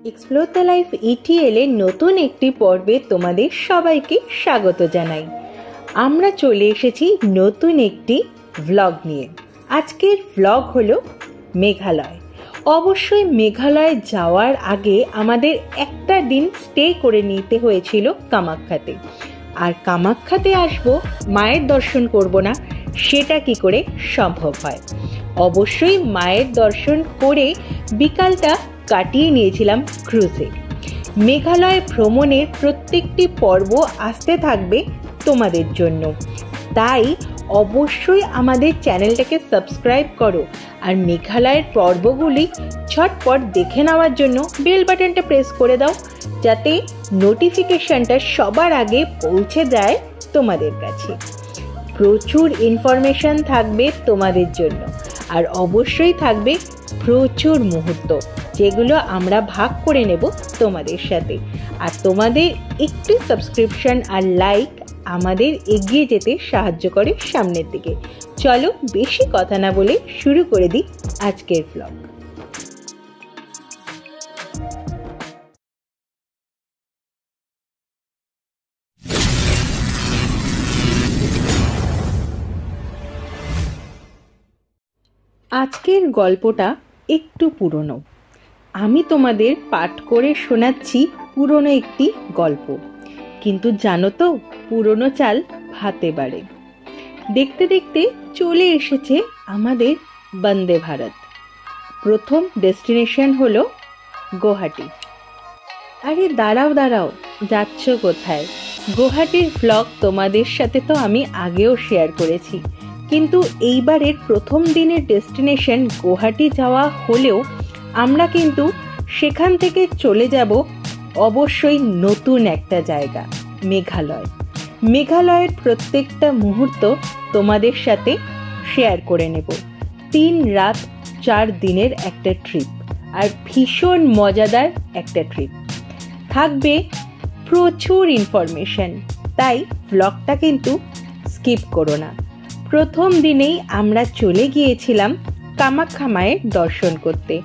Explore the life ETL এর নতুন একটি পর্বে তোমাদের সবাইকে স্বাগত জানাই। আমরা চলে এসেছি নতুন একটি ভ্লগ নিয়ে। আজকের ভ্লগ হলো মেঘালয়। অবশ্যই মেঘালয় যাওয়ার আগে আমাদের একটা দিন স্টে করে নিতে হয়েছিল কামাখ্যাতে। আর কামাখ্যাতে আসবো, মায়ের দর্শন করব না, সেটা কি করে সম্ভব হয়? অবশ্যই মায়ের দর্শন করে বিকালটা কাটিয়ে নিয়েছিলাম ক্রুজে। মেঘালয় ভ্রমণের প্রত্যেকটি পর্ব আসতে থাকবে তোমাদের জন্য, তাই অবশ্যই আমাদের চ্যানেলটাকে সাবস্ক্রাইব করো আর মেঘালয়ের পর্বগুলি ঝটপট দেখে নেওয়ার জন্য বেল বাটনটা প্রেস করে দাও, যাতে নোটিফিকেশনটা সবার আগে পৌঁছে যায় তোমাদের কাছে। প্রচুর ইনফরমেশন থাকবে তোমাদের জন্য, আর অবশ্যই থাকবে প্রচুর মুহূর্ত, যেগুলো আমরা ভাগ করে নেব তোমাদের সাথে। আর তোমাদের একটি সাবস্ক্রিপশন আর লাইক আমাদের এগিয়ে যেতে সাহায্য করে সামনের দিকে। চলো বেশি কথা না বলে শুরু করে দিই আজকের ব্লগ। আজকের গল্পটা একটু পুরনো। আমি তোমাদের পাঠ করে শোনাচ্ছি পুরনো একটি গল্প, কিন্তু জানো তো, পুরনো চাল ভাতে বাড়ে। দেখতে দেখতে চলে এসেছে আমাদের বন্দে ভারত। প্রথম ডেস্টিনেশন হলো গুয়াহাটি। আরে দাঁড়াও দাঁড়াও, যাচ্ছ কোথায়? গুয়াহাটির ভ্লগ তোমাদের সাথে তো আমি আগেও শেয়ার করেছি, কিন্তু এইবারের প্রথম দিনের ডেস্টিনেশন গুয়াহাটি যাওয়া হলেও আমরা কিন্তু সেখান থেকে চলে যাব অবশ্যই নতুন একটা জায়গা, মেঘালয়। মেঘালয়ের প্রত্যেকটা মুহূর্ত তোমাদের সাথে শেয়ার করে নেব। 3 রাত 4 দিনের একটা ট্রিপ, আর ভীষণ মজাদার একটা ট্রিপ। থাকবে প্রচুর ইনফরমেশন, তাই ব্লগটা কিন্তু স্কিপ করো না। প্রথম দিনেই আমরা চলে গিয়েছিলাম কামাখ্যা মায়ের দর্শন করতে।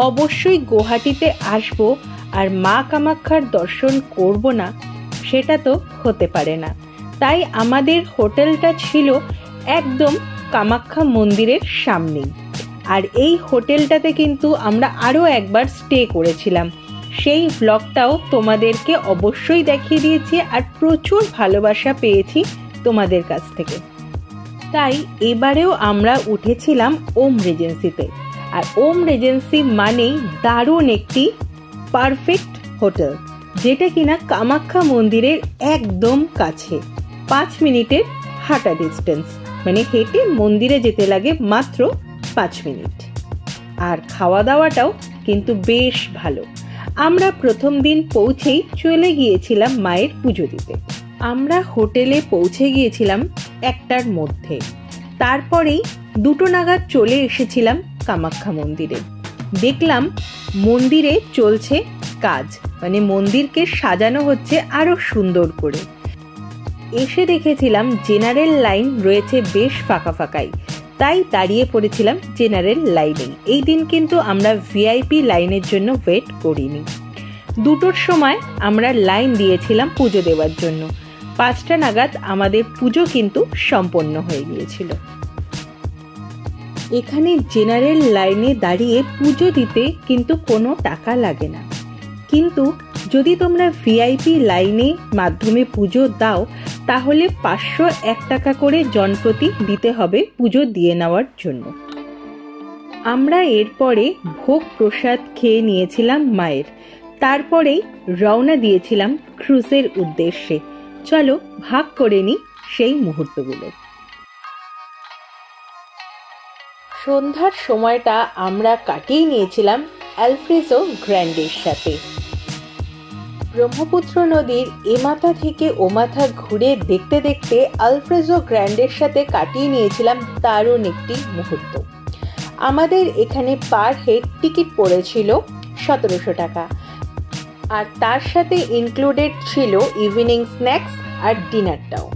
অবশ্যই গুয়াহাটিতে আসবো আর মা কামাখ্যার দর্শন করব না, সেটা তো হতে পারে না। তাই আমাদের হোটেলটা ছিল একদম কামাখ্যা মন্দিরের সামনেই। আর এই হোটেলটাতে কিন্তু আমরা আরও একবার স্টে করেছিলাম, সেই ব্লগটাও তোমাদেরকে অবশ্যই দেখিয়ে দিয়েছি, আর প্রচুর ভালোবাসা পেয়েছি তোমাদের কাছ থেকে। তাই এবারেও আমরা উঠেছিলাম ওম রিজেন্সিতে। আর ওম রিজেন্সি মানেই দারুণ একটি পারফেক্ট হোটেল, যেটা কিনা কামাখ্যা মন্দিরের একদম কাছে, 5 মিনিটের হাঁটা ডিস্টেন্স। মানে হেঁটে মন্দিরে যেতে লাগে মাত্র 5 মিনিট। আর খাওয়া দাওয়াটাও কিন্তু বেশ ভালো। আমরা প্রথম দিন পৌঁছেই চলে গিয়েছিলাম মায়ের পুজো দিতে। আমরা হোটেলে পৌঁছে গিয়েছিলাম 1টার মধ্যে। তারপরেই 2টো নাগাদ চলে এসেছিলাম কামাখ্যা মন্দিরে। দেখলাম মন্দিরে চলছে কাজ, মানে মন্দিরকে সাজানো হচ্ছে আরো সুন্দর করে। এসে দেখেছিলাম জেনারেল লাইন রয়েছে বেশ ফাঁকা ফাঁকাই, তাই দাঁড়িয়ে পড়েছিলাম জেনারেল লাইনেই। এই দিন কিন্তু আমরা ভিআইপি লাইনের জন্য ওয়েট করিনি। 2টোর সময় আমরা লাইন দিয়েছিলাম পুজো দেওয়ার জন্য। 5টা নাগাদ আমাদের পুজো কিন্তু সম্পন্ন হয়ে গিয়েছিল। এখানে জেনারেল লাইনে দাঁড়িয়ে পুজো দিতে কিন্তু কোনো টাকা লাগে না, কিন্তু যদি তোমরা ভিআইপি লাইনে মাধ্যমে পুজো দাও তাহলে 501 টাকা করে জনপ্রতি দিতে হবে পুজো দিয়ে নেওয়ার জন্য। আমরা এরপরে ভোগ প্রসাদ খেয়ে নিয়েছিলাম মায়ের। তারপরেই রওনা দিয়েছিলাম ক্রুজের উদ্দেশ্যে। চলো ভাগ করে নিই সেই মুহূর্তগুলো। সন্ধ্যার সময়টা আমরা কাটিয়ে নিয়েছিলাম আলফ্রেজো গ্র্যান্ডের সাথে। ব্রহ্মপুত্র নদীর এ মাথা থেকে ও মাথা ঘুরে দেখতে দেখতে আলফ্রেজো গ্র্যান্ডের সাথে কাটিয়ে নিয়েছিলাম দারুণ একটি মুহূর্ত। আমাদের এখানে পার হেড টিকিট পড়েছিল 1700 টাকা, আর তার সাথে ইনক্লুডেড ছিল ইভিনিং স্ন্যাক্স আর ডিনারটাও।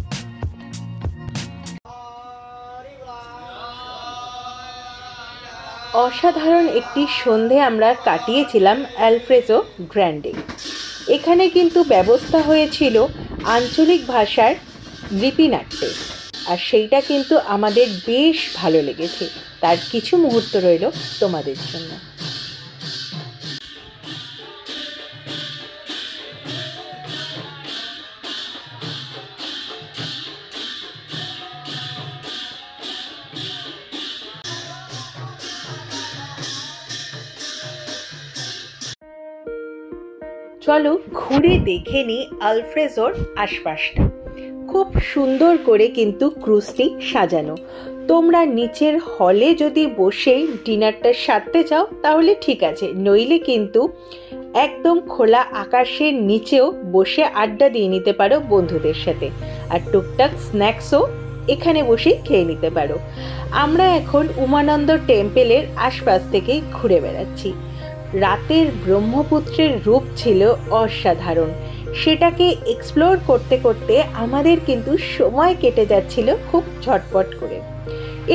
অসাধারণ একটি সন্ধে আমরা কাটিয়েছিলাম অ্যালফ্রেজো গ্র্যান্ডে। এখানে কিন্তু ব্যবস্থা হয়েছিল আঞ্চলিক ভাষার গীতিনাট্যে, আর সেইটা কিন্তু আমাদের বেশ ভালো লেগেছে। তার কিছু মুহূর্ত রইল তোমাদের জন্য। চলো ঘুরে দেখে নিই আলফ্রেজোর আশপাশটা। খুব সুন্দর করে কিন্তু ক্রুজটি সাজানো। তোমরা নিচের হলে যদি বসে ডিনারটা সারতে চাও তাহলে ঠিক আছে, নইলে কিন্তু একদম খোলা আকাশের নিচেও বসে আড্ডা দিয়ে নিতে পারো বন্ধুদের সাথে, আর টুকটাক স্ন্যাক্সও এখানে বসেই খেয়ে নিতে পারো। আমরা এখন উমানন্দ টেম্পেলের আশপাশ থেকে ঘুরে বেড়াচ্ছি। রাতের ব্রহ্মপুত্রের রূপ ছিল অসাধারণ। সেটাকে এক্সপ্লোর করতে করতে আমাদের কিন্তু সময় কেটে যাচ্ছিল খুব ঝটপট করে।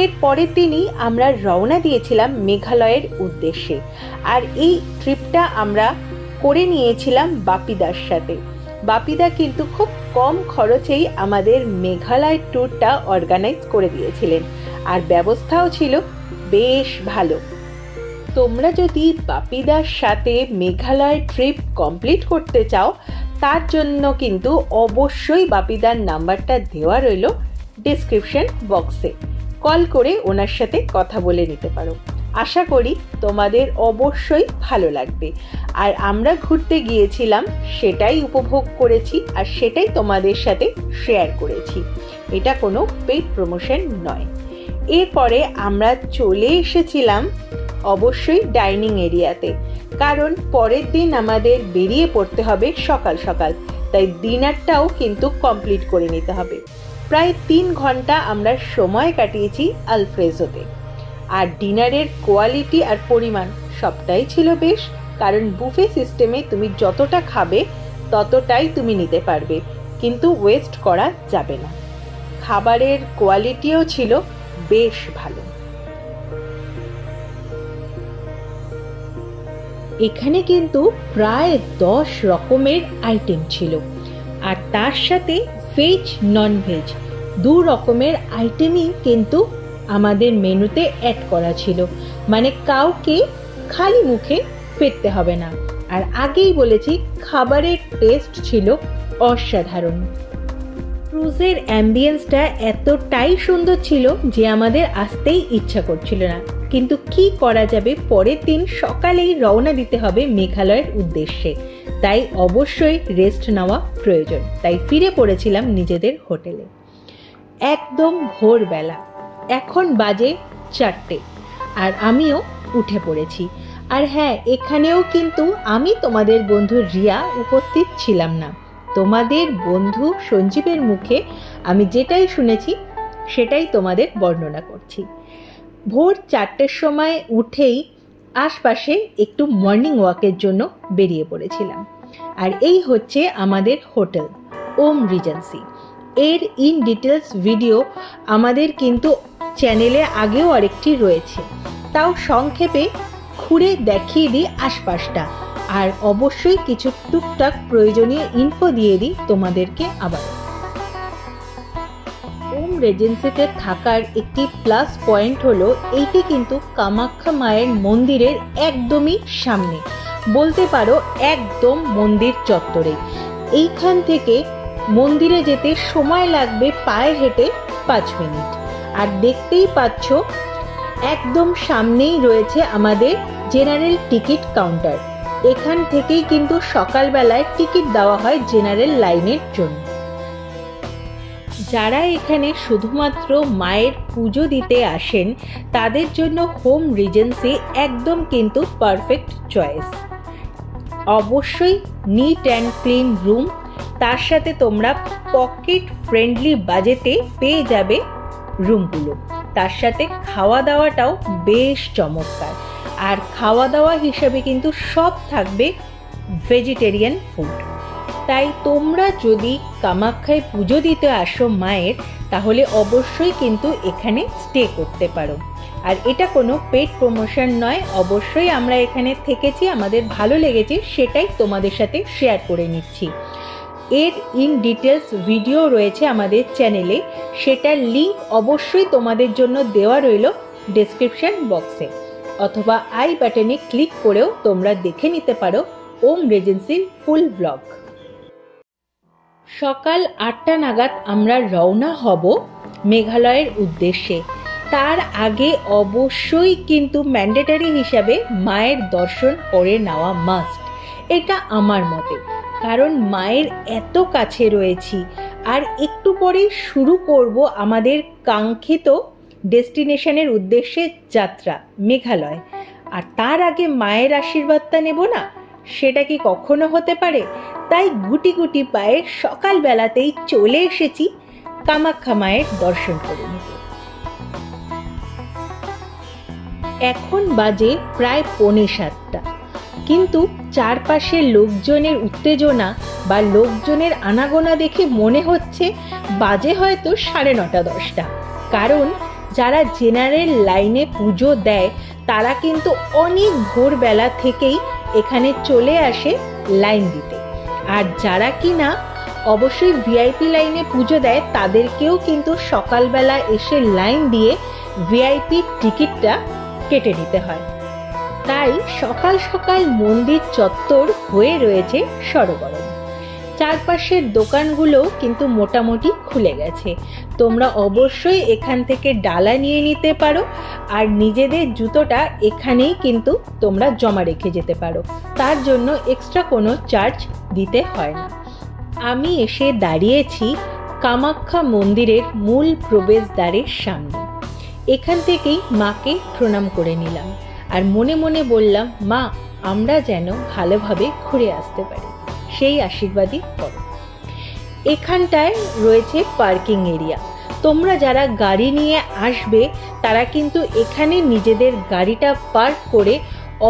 এর পরের দিনই আমরা রওনা দিয়েছিলাম মেঘালয়ের উদ্দেশ্যে, আর এই ট্রিপটা আমরা করে নিয়েছিলাম বাপিদার সাথে। বাপিদা কিন্তু খুব কম খরচেই আমাদের মেঘালয় ট্যুরটা অর্গানাইজ করে দিয়েছিলেন, আর ব্যবস্থাও ছিল বেশ ভালো। তোমরা যদি বাপিদার সাথে মেঘালয় ট্রিপ কমপ্লিট করতে চাও, তার জন্য কিন্তু অবশ্যই বাপিদার নাম্বারটা দেওয়া রইল ডেসক্রিপশন বক্সে। কল করে ওনার সাথে কথা বলে নিতে পারো। আশা করি তোমাদের অবশ্যই ভালো লাগবে। আর আমরা ঘুরতে গিয়েছিলাম, সেটাই উপভোগ করেছি, আর সেটাই তোমাদের সাথে শেয়ার করেছি। এটা কোনো পেইড প্রমোশন নয়। এরপরে আমরা চলে এসেছিলাম অবশ্যই ডাইনিং এরিয়াতে, কারণ পরের দিন আমাদের বেরিয়ে পড়তে হবে সকাল সকাল, তাই ডিনারটাও কিন্তু কমপ্লিট করে নিতে হবে। প্রায় 3 ঘন্টা আমরা সময় কাটিয়েছি আলফ্রেজোতে, আর ডিনারের কোয়ালিটি আর পরিমাণ সবটাই ছিল বেশ, কারণ বুফে সিস্টেমে তুমি যতটা খাবে ততটাই তুমি নিতে পারবে, কিন্তু ওয়েস্ট করা যাবে না। খাবারের কোয়ালিটিও ছিল বেশ ভালো। এখানে কিন্তু প্রায় 10 রকমের আইটেম ছিল, আর তার সাথে ভেজ নন ভেজ 2 রকমের আইটেমই কিন্তু আমাদের মেনুতে অ্যাড করা ছিল। মানে কাউকে খালি মুখে ফিরতে হবে না। আর আগেই বলেছি, খাবারের টেস্ট ছিল অসাধারণ। ক্রুজের অ্যাম্বিয়েন্সটা এতটাই সুন্দর ছিল যে আমাদের আসতেই ইচ্ছা করছিল না, কিন্তু কি করা যাবে, পরের দিন সকালেই রওনা দিতে হবে মেঘালয়ের উদ্দেশ্যে, তাই অবশ্যই রেস্ট নেওয়া প্রয়োজন। তাই ফিরে পড়েছিলাম নিজেদের হোটেলে একদম ভোরবেলা। এখন বাজে 4টে, আর আমিও উঠে পড়েছি। আর হ্যাঁ, এখানেও কিন্তু আমি তোমাদের বন্ধু রিয়া উপস্থিত ছিলাম না। তোমাদের বন্ধু সঞ্জীবের মুখে আমি যেটাই শুনেছি সেটাই তোমাদের বর্ণনা করছি। ভোর 4টের সময় উঠেই আশপাশে একটু মর্নিং ওয়াকের জন্য বেরিয়ে পড়েছিলাম। আর এই হচ্ছে আমাদের হোটেল ওম রিজেন্সি। এর ইন ডিটেলস ভিডিও আমাদের কিন্তু চ্যানেলে আগেও আরেকটি রয়েছে, তাও সংক্ষেপে ঘুরে দেখিয়ে দিই আশপাশটা, আর অবশ্যই কিছু টুকটাক প্রয়োজনীয় ইনফো দিয়ে দিই তোমাদেরকে। আবার ওম রেজেন্সিতে থাকার একটি প্লাস পয়েন্ট হলো এইটি কিন্তু কামাখ্যা মায়ের মন্দিরের একদমই সামনে, বলতে পারো একদম মন্দির চত্বরে। এইখান থেকে মন্দিরে যেতে সময় লাগবে পায়ে হেঁটে 5 মিনিট। আর দেখতেই পাচ্ছ একদম সামনেই রয়েছে আমাদের জেনারেল টিকিট কাউন্টার। এখান থেকেই কিন্তু সকালবেলায় টিকিট দেওয়া হয় জেনারেল লাইনের জন্য। যারা এখানে শুধুমাত্র মায়ের পুজো দিতে আসেন তাদের জন্য হোম রিজেন্সি একদম কিন্তু পারফেক্ট চয়েস। অবশ্যই নিট অ্যান্ড ক্লিন রুম, তার সাথে তোমরা পকেট ফ্রেন্ডলি বাজেটে পেয়ে যাবে রুমগুলো। তার সাথে খাওয়া দাওয়াটাও বেশ চমৎকার, আর খাওয়া দাওয়া হিসেবে কিন্তু সব থাকবে ভেজিটেরিয়ান ফুড। তাই তোমরা যদি কামাখ্যায় পুজো দিতে আসো মায়ের, তাহলে অবশ্যই কিন্তু এখানে স্টে করতে পারো। আর এটা কোনো পেড প্রমোশন নয়, অবশ্যই আমরা এখানে থেকেছি, আমাদের ভালো লেগেছে, সেটাই তোমাদের সাথে শেয়ার করে নিচ্ছি। এর ইন ডিটেলস ভিডিও রয়েছে আমাদের চ্যানেলে, সেটার লিঙ্ক অবশ্যই তোমাদের জন্য দেওয়া রইল ডেসক্রিপশন বক্সে, অথবা আই বাটনে ক্লিক করেও তোমরা দেখে নিতে পারো ওম রিজেন্সির ফুল ব্লগ। সকাল 8টা নাগাদ আমরা রওনা হব মেঘালয়ের উদ্দেশ্যে। তার আগে অবশ্যই কিন্তু ম্যান্ডেটরি হিসাবে মায়ের দর্শন করে নেওয়া মাস্ট, এটা আমার মতে। কারণ মায়ের এত কাছে রয়েছি, আর একটু পরেই শুরু করব আমাদের কাঙ্ক্ষিত ডেস্টিনেশনের উদ্দেশ্যে যাত্রা মেঘালয়। আর তার আগে মায়ের আশীর্বাদটা নেব না, সেটা কি কখনো হতে পারে? তাই গুটি গুটি পায়ে সকালবেলাতেই চলে এসেছি কামাখ্যা মায়ের দর্শন করে নিতে। এখন বাজে প্রায় 6:45, কিন্তু চারপাশে লোকজনের উত্তেজনা বা লোকজনের আনাগোনা দেখে মনে হচ্ছে বাজে হয়তো 9:30-10টা। কারণ যারা জেনারেল লাইনে পুজো দেয় তারা কিন্তু অনেক ভোরবেলা থেকেই এখানে চলে আসে লাইন দিতে। আর যারা কিনা অবশ্যই ভিআইপি লাইনে পুজো দেয় তাদেরকেও কিন্তু সকালবেলা এসে লাইন দিয়ে ভিআইপি টিকিটটা কেটে নিতে হয়। তাই সকাল সকাল মন্দির চত্বর হয়ে রয়েছে সরগরম। চারপাশের দোকানগুলোও কিন্তু মোটামুটি খুলে গেছে। তোমরা অবশ্যই এখান থেকে ডালা নিয়ে নিতে পারো, আর নিজেদের জুতোটা এখানেই কিন্তু তোমরা জমা রেখে যেতে পারো, তার জন্য এক্সট্রা কোনো চার্জ দিতে হয় না। আমি এসে দাঁড়িয়েছি কামাখ্যা মন্দিরের মূল প্রবেশদ্বারের সামনে। এখান থেকেই মাকে প্রণাম করে নিলাম, আর মনে মনে বললাম, মা আমরা যেন ভালোভাবে ঘুরে আসতে পারি, সেই আশীর্বাদই করো। এখানটায় রয়েছে পার্কিং এরিয়া। তোমরা যারা গাড়ি নিয়ে আসবে তারা কিন্তু এখানে নিজেদের গাড়িটা পার্ক করে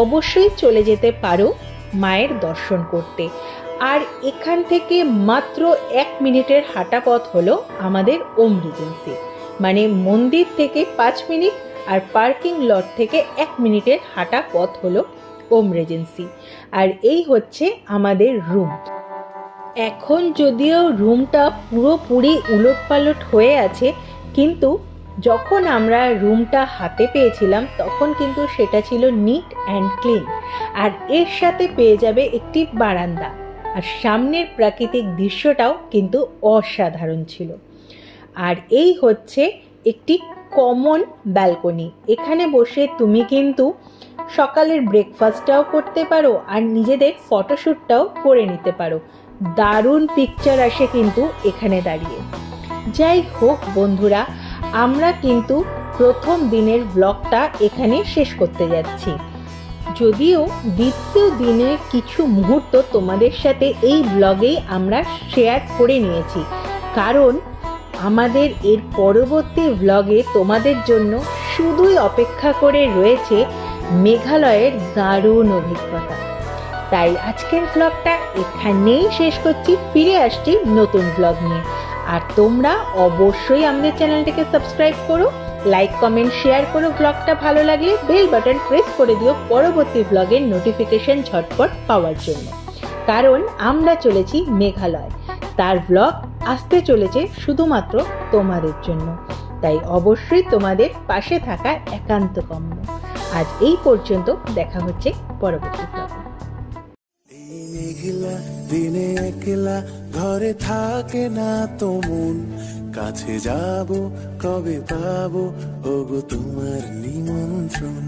অবশ্যই চলে যেতে পারো মায়ের দর্শন করতে। আর এখান থেকে মাত্র 1 মিনিটের হাঁটা পথ হলো আমাদের ওম রিজেন্সি, মানে মন্দির থেকে 5 মিনিট আর পার্কিং লট থেকে 1 মিনিটের হাঁটা পথ হলো ওম রিজেন্সি। আর এই হচ্ছে আমাদের রুম। এখন যদিও রুমটা পুরোপুরি উলটপালট হয়ে আছে, কিন্তু যখন আমরা রুমটা হাতে পেয়েছিলাম তখন কিন্তু সেটা ছিল নিট অ্যান্ড ক্লিন। আর এর সাথে পেয়ে যাবে একটি বারান্দা, আর সামনের প্রাকৃতিক দৃশ্যটাও কিন্তু অসাধারণ ছিল। আর এই হচ্ছে একটি কমন ব্যালকনি। এখানে বসে তুমি কিন্তু সকালের ব্রেকফাস্টটাও করতে পারো আর নিজেদের ফটোশ্যুটটাও করে নিতে পারো। দারুণ পিকচার আসে কিন্তু এখানে দাঁড়িয়ে। যাই হোক বন্ধুরা, আমরা কিন্তু প্রথম দিনের ব্লগটা এখানে শেষ করতে যাচ্ছি। যদিও দ্বিতীয় দিনের কিছু মুহূর্ত তোমাদের সাথে এই ব্লগেই আমরা শেয়ার করে নিয়েছি, কারণ আমাদের এর পরবর্তী ব্লগে তোমাদের জন্য শুধুই অপেক্ষা করে রয়েছে মেঘালয়ের দারুণ অভিজ্ঞতা। তাই আজকের ব্লগটা এখানেই শেষ করছি, ফিরে আসছি নতুন ব্লগ নিয়ে। আর তোমরা অবশ্যই আমাদের চ্যানেলটাকে সাবস্ক্রাইব করো, লাইক কমেন্ট শেয়ার করো। ব্লগটা ভালো লাগলে বেল বাটন প্রেস করে দিও পরবর্তী ব্লগের নোটিফিকেশন ঝটপট পাওয়ার জন্য। কারণ আমরা চলেছি মেঘালয়, তার ব্লগ আসতে চলেছে শুধুমাত্র তোমাদের জন্য। তাই অবশ্যই তোমাদের পাশে থাকা একান্ত কাম্য। আজ এই পর্যন্ত, দেখা হচ্ছে পরবর্তী ব্লগে। মেঘলা দিনে একলা ঘরে থাকে না তো মন, কাছে যাব কবে পাবো ওগো তোমার নিমন্ত্রণ।